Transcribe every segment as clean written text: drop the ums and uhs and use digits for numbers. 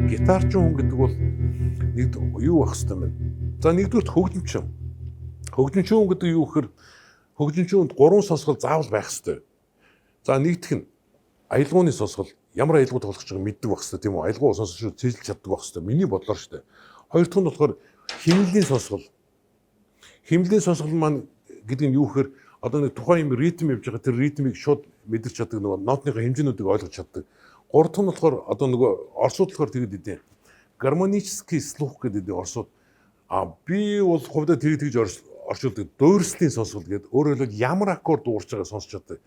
Гитарчин хүн гэдэг бол нэг юу байх хэвээр байна. За нэгдүгээр хөгжимчин. Хөгжимчин хүн гэдэг юу гэхээр хөгжимчин хүнд 3 сонсгол заавал байх хэвээр. За нэгдүх нь аялгауны сонсгол ямар аялгау тоглох гэж байгааг мэддэг байх хэвээр тийм үү? Аялгау сонсож цэжилж чаддаг байх хэвээр. Миний бодлоор шүү дээ. Хоёр дахь нь болохоор химнэлийн сонсгол. Химнэлийн сонсгол маань гэдэг нь юу гэхээр одоо нэг тухайн юм ритм явж байгаа тэр ритмийг шууд мэдэрч чаддаг нөгөө нотныхаа хэмжээнүүдийг ойлгож чаддаг. Гурав дахь нь болохоор одоо нөгөө орсууд болохоор тэгээд идэв. Гармонический слух гэдэг орсууд. Би бол хувьдаа тэгж орчуулдаг. Дуурслын сонсгол гэдэг. Өөрөөр хэлбэл ямар аккорд дуурч байгааг сонсч чаддаг.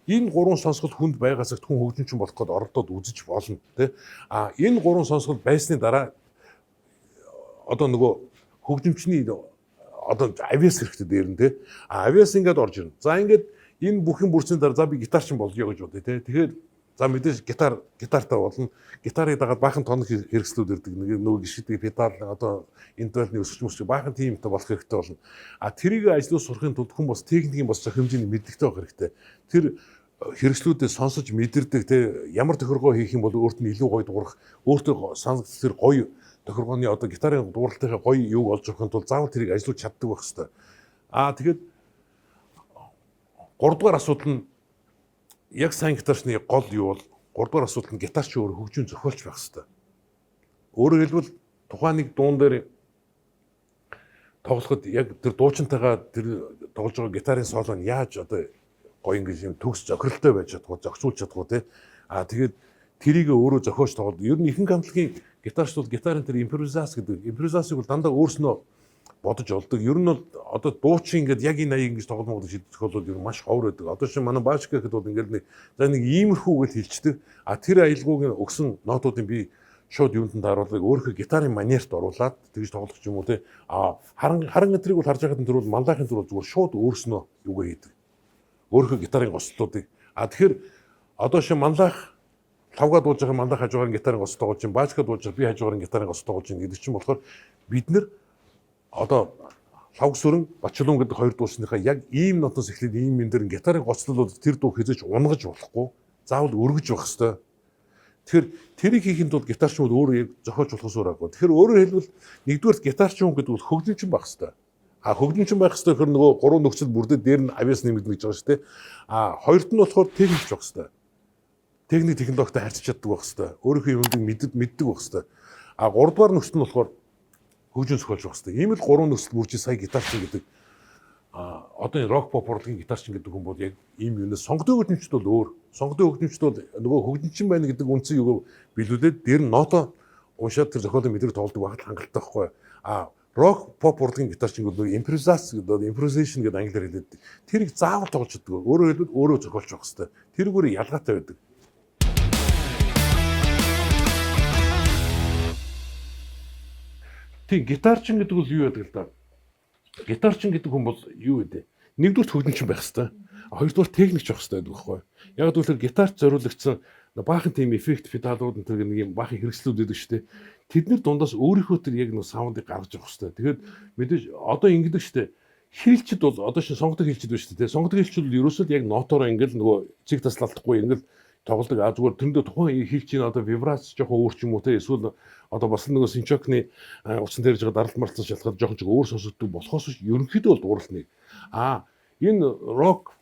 Энэ гурван сонсгол хүнд байгаас хүн хөгжимчин болох гээд оролдоод үзэж болно тий. Энэ гурван сонсгол байсны дараа одоо нөгөө хөгжимчний одоо авиас хэрэгтэй дээр нь тий. Авиас ингээд орж ирнэ. За ингээд энэ бүхэн бүрцийн дараа за би гитарчин болъё гэж бодъё тий. Тэгэхээр за мэдээж гитартаа болно. Гитарыг дагаад баахан тоног хэрэгслүүд ирдэг. Нөгөө гişгдэг педал одоо интервалны өсгч мөсч баахан тиймтэй болох хэрэгтэй болно. Тэрийг ажлууд сурахын тулд хүн бас техникийн бас хэмжээний мэдлэгтэй байх хэрэгтэй. Тэр хэрэгслүүдээ сонсож мэдэрдэг те ямар тохиргоо хийх юм бол өөрт нь илүү гоё дуурах, өөртөө санагдах тэр гоё тохиргооны одоо гитарын дууралтынхаа гоё юуг олж авахын тулд заавал тэрийг ажлууд чаддаг байх хэрэгтэй. Тэгээд 3 дугаар асуудал нь яг сайн гитарчны гол юу бол 3 дугаар асуудал нь гитарч өөр хөгжим зохиолч байх хэрэгтэй. Өөрөөр хэлбэл тухайн нэг дуун дээр тоглоход яг тэр дуучинтайгаа тэр тоглож байгаа гитарын соло нь яаж одоо гоё ингэж юм төгс зохиролтой байж чадах, зохицуулж чадах уу те. Тэгээд тэрийг өөрөө зохиож тоглоод ер нь ихэнх хамтлагийн гитарч бол гитарын тэр импровизац гэдэг. Импровизацийг бол дандаа өөрснөө бодож олдог. Ер нь бол одоо дуучин ингээд яг энэ аяг ингэж тоглоом гэдэг шийдэх бол ер нь маш ховор байдаг. Одоо чинь манай Баашка гэхэд бол ингээд нэг иймэрхүү гэж хэлцдэг. Тэр аялгауг өгсөн нотуудын би шууд юунд нь даруулдаг өөрийнхөө гитарын манерт оруулаад тэгж тоглох юм уу те. Харан гэтрийг бол харж байхад тэр бол манлайхын тэр бол зүгээр шууд өөрснөө юугаа хийдэг. Өөрийнхөө гитарын гослуудыг. Тэгэхээр одоо шин манлайх лавга дуулж байгаа манлайх хажуугаар гитарын гос тоглож чинь Баашка дуулж байгаа би хажуугаар гитарын гос тоглож чинь гэдэг чинь болохоор бид нэр одоо лавг сүрэн Бачлуун гэдэг хоёр дуусныхаа яг ийм нотоос эхлээд ийм юм дээр гитарын гоцлолууд тэр дуу хязгаарч унгаж болохгүй заавал өргөж байх хэвээр. Тэгэхээр тэрийг хийхэд бол гитарч бол өөрөө яг зохиож болохоос өөрөөгүй. Тэгэхээр өөрөөр хэлбэл нэгдүгээр гитарч хүн гэдэг бол хөгжимчин байх хэвээр. Хөгжимчин байх хэвээр гэхээр нөгөө гурван нөхцөл бүрдээ дээр нь авиас нэмэгдэнэ гэж байгаа шүү дээ. Хоёрт нь болохоор техникч байх хэвээр. Техник технологитой харьцаж чаддаг байх хэвээр. Өөрийнхөө юмыг мэддэг байх хэвээр. Гуравдугаар нөхцөл нь болохоор хөгжим зохиолж байх хэвээр. Ийм л гурван нөхцөл бүржиж сая гитарчин гэдэг одоо энэ рок поп урлагийн гитарчин гэдэг хүн бол яг ийм юунаас сонгодог хөгжимчд бол өөр. Сонгодог хөгжимчд бол нөгөө хөгжимчин байна гэдэг үндсэн юуг билүүлээд дээр нь ноото уншаад тэр зохиолын мэдрэг тоглодог багт хангалттай байхгүй. Рок поп урлагийн гитарчин бол нөгөө импровизац гэдэг improvisation гэдэг англиар хэлээд тэрийг заавал тоглож чаддаг. Өөрөөр хэлбэл өөрөө зохиолж байх хэвээр. Тэрүүгээр ялгаатай байдаг. Тийм гитарчин гэдэг бол юу байдаг л да. Гитарчин гэдэг хүн бол юу вэ? Нэгдүгээр хөгжимчин байх хэвээр. Хоёрдугаар техникч байх хэвээр байхгүй. Яг гэвэл гитарт зориулагдсан баахан тийм эффект педалууд энэ нэг юм баахан хэрэгслүүд байдаг шүү дээ. Тэднэр дундаас өөрийнхөө тэр яг нэг саундыг гаргаж авах хэвээр. Тэгэхээр мэдээж одоо ингэдэг шүү дээ. Хэлчид бол одоо шин сонгодог хэлчид байна шүү дээ. Сонгодог хэлчид бол ерөөсөө яг нотороо ингээл нөгөө цэг таслалтахгүй ингээл тоглодог. Зүгээр тэрэндээ тухайн хэлчийн одоо вибрац жоохон өөр ч юм уу те эсвэл одоо бас нөгөө синчокны уцсан дээрж байгаа даралт мартсан шалгаад жоохон ч өөр сонсогддог болохоос ерөнхийдөө бол дуурална. Энэ рок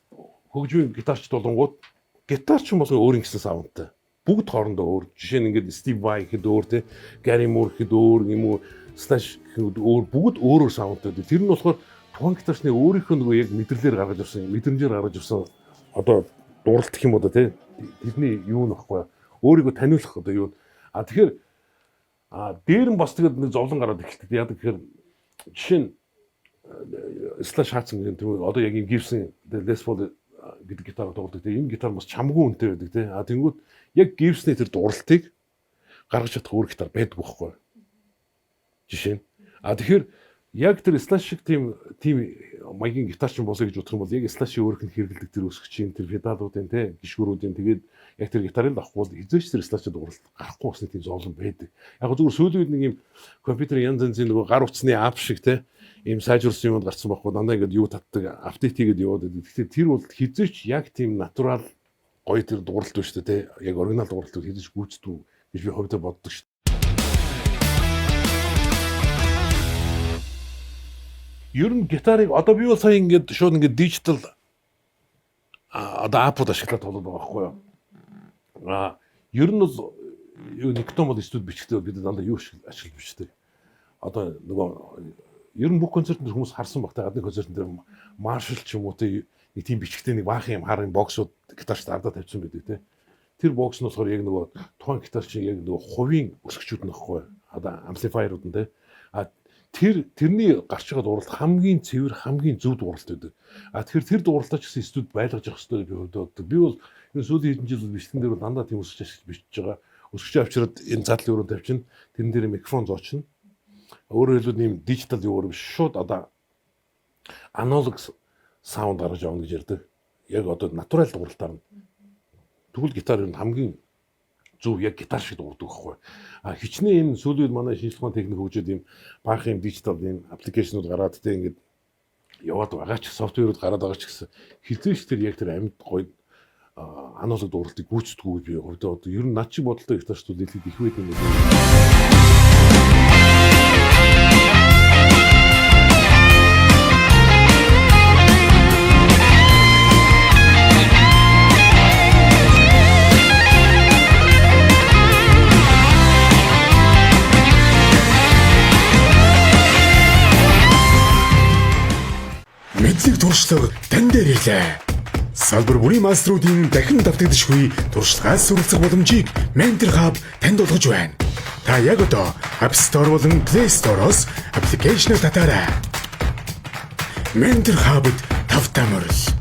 хөгжмийн гитарч болонгууд гитарч юм болгоо өөр ингэсэн саундтай. Бүгд хоорондоо өөр. Жишээ нь ингээд Стив Vai гэхэд өөр те Gary Moore гэхэд өөр юм уу Slash гэхэд өөр бүгд өөрөөр саундтай. Тэр нь болохоор тухайн гитарчны өөрийнхөө нөгөө яг мэдрэлээр гаргаж авсан, мэдрэмжээр гаргаж авсан одоо дууралт гэх юм уу те тэрний юу нөхгүй өөрийгөө таниулах одоо юу. Тэгэхээр дээр нь бас тэгээд нэг зовлон гараад эхэлдэг. Яг тэгэхээр жишээ нь Slash хаацсан гэдэг тийм одоо яг юм Gibson Les Paul гэдэг гитар тоглодог. Энэ гитар бас чамгүй үнэтэй байдаг тий. Тэнгүүд яг Gibson-ийн тэр дууралтыг гаргаж чадах өөр гитар байдаг байхгүй. Жишээ нь. Тэгэхээр яг тэр Slash шиг тийм маягийн гитарчин болоё гэж бодох юм бол яг Slash-ийн өөрөх нь хэрэглэдэг тэр өсгчийн тэр педалуудын тий гişгүүрүүдийн тэгээд яг тэр гитарын авахгүй хизээч тэр Slash-д дууралт гарахгүй басны тийм зовлон байдаг. Яг зүгээр сүүлийн үед нэг юм компьютерийн янз янзын нөгөө гар утасны ап шиг тий ийм сайжруулсан юмд гарсан байхгүй дандаа ингээд юу татдаг апдейт хийгээд яваад байдаг. Тэгэхээр тэр бол хизээч яг тийм натурал гоё тэр дууралт байна шүү дээ тий. Яг оригинал дууралт хизээч гүйцэтгэв гэж би хувьдаа боддог шүү. Ер нь гитарыг одоо би бол сая ингээд шууд ингээд дижитал одоо апууд ашиглаад тоглоод байгаа байхгүй юу. Ер нь бол юу Никто мод студ бичгтэй бид дандаа юу ашиглаж бичдэг. Одоо нөгөө ер нь бүх концертанд хүмүүс харсан багтаа гадны концертын дээр маршал ч юм уу те нэг тийм бичгтэй нэг баахан юм харын боксууд гитарч ардаа тавьсан байдаг те. Тэр бокс нь болохоор яг нөгөө тухайн гитарч яг нөгөө хувийн өсгчүүд нөхгүй. Одоо амплифайерууд нь те. Тэрний гарч байгаа дууралт хамгийн цэвэр хамгийн зөв дууралт байдаг. Тэгэхээр тэр дууралтаа ч гэсэн студ байлгаж явах хэрэгтэй би боддог. Би бол энэ сүүлийн хэдэн жил бичлэгэн дээр бол дандаа тийм өсгч ашиглаж бичиж байгаа. Өсгч авчираад энэ задлын өрөө тавьчихна. Тэрэн дээр микрофон зоочно. Өөрөөр хэлбэл ийм дижитал юу биш шууд одоо аналог саунд гаргаж явна гэж ярьдаг. Яг одоо натурал дууралтаар нь. Тэгвэл гитар нь хамгийн зөв яг гитар шиг дуурдаг байхгүй. Хичнээн энэ сүүлийн манай шинжилгээ техник хөгжөөд ийм баах юм дижитал ийм аппликейшнууд гараад тэ ингээд яваад байгаа ч софтверууд гараад байгаа ч гэсэн хизээш тэр яг тэр амьд гоё аналог дууралтыг гүйцэтгэв би хувьдаа одоо ер нь над шиг бодолтой гитарчдууд дэлхийд их байд юм байна. Мэдлэг туршлага тань дээр ирлээ. Салбар бүрийн мастеруудын дахин давтагдшгүй туршлагаас суралцах боломжийг Mentor Hub танд олгож байна. Та яг одоо App Store болон Play Store-оос аппликейшнийг татаарай. Mentor Hub-д тавтамжтай.